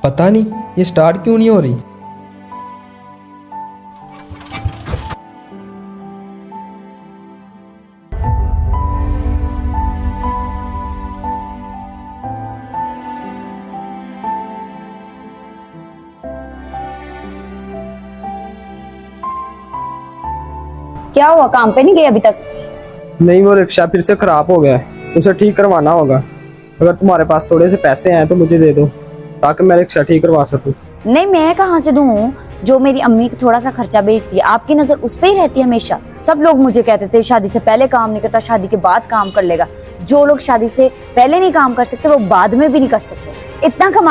पता नहीं ये स्टार्ट क्यों नहीं हो रही। क्या हुआ, काम पे नहीं गए अभी तक? नहीं, वो रिक्शा फिर से खराब हो गया है, उसे ठीक करवाना होगा। अगर तुम्हारे पास थोड़े से पैसे हैं तो मुझे दे दो ताकि मैं रिक्शा ठीक करवा सकूं। नहीं, मैं कहाँ से दूं? जो मेरी अम्मी को थोड़ा सा खर्चा भेजती है, आपकी नजर उस पे ही रहती है हमेशा। सब लोग मुझे कहते थे शादी से पहले काम नहीं करता, शादी के बाद काम कर लेगा। जो लोग शादी से पहले नहीं काम कर सकते वो बाद में भी नहीं कर सकते। इतना कमा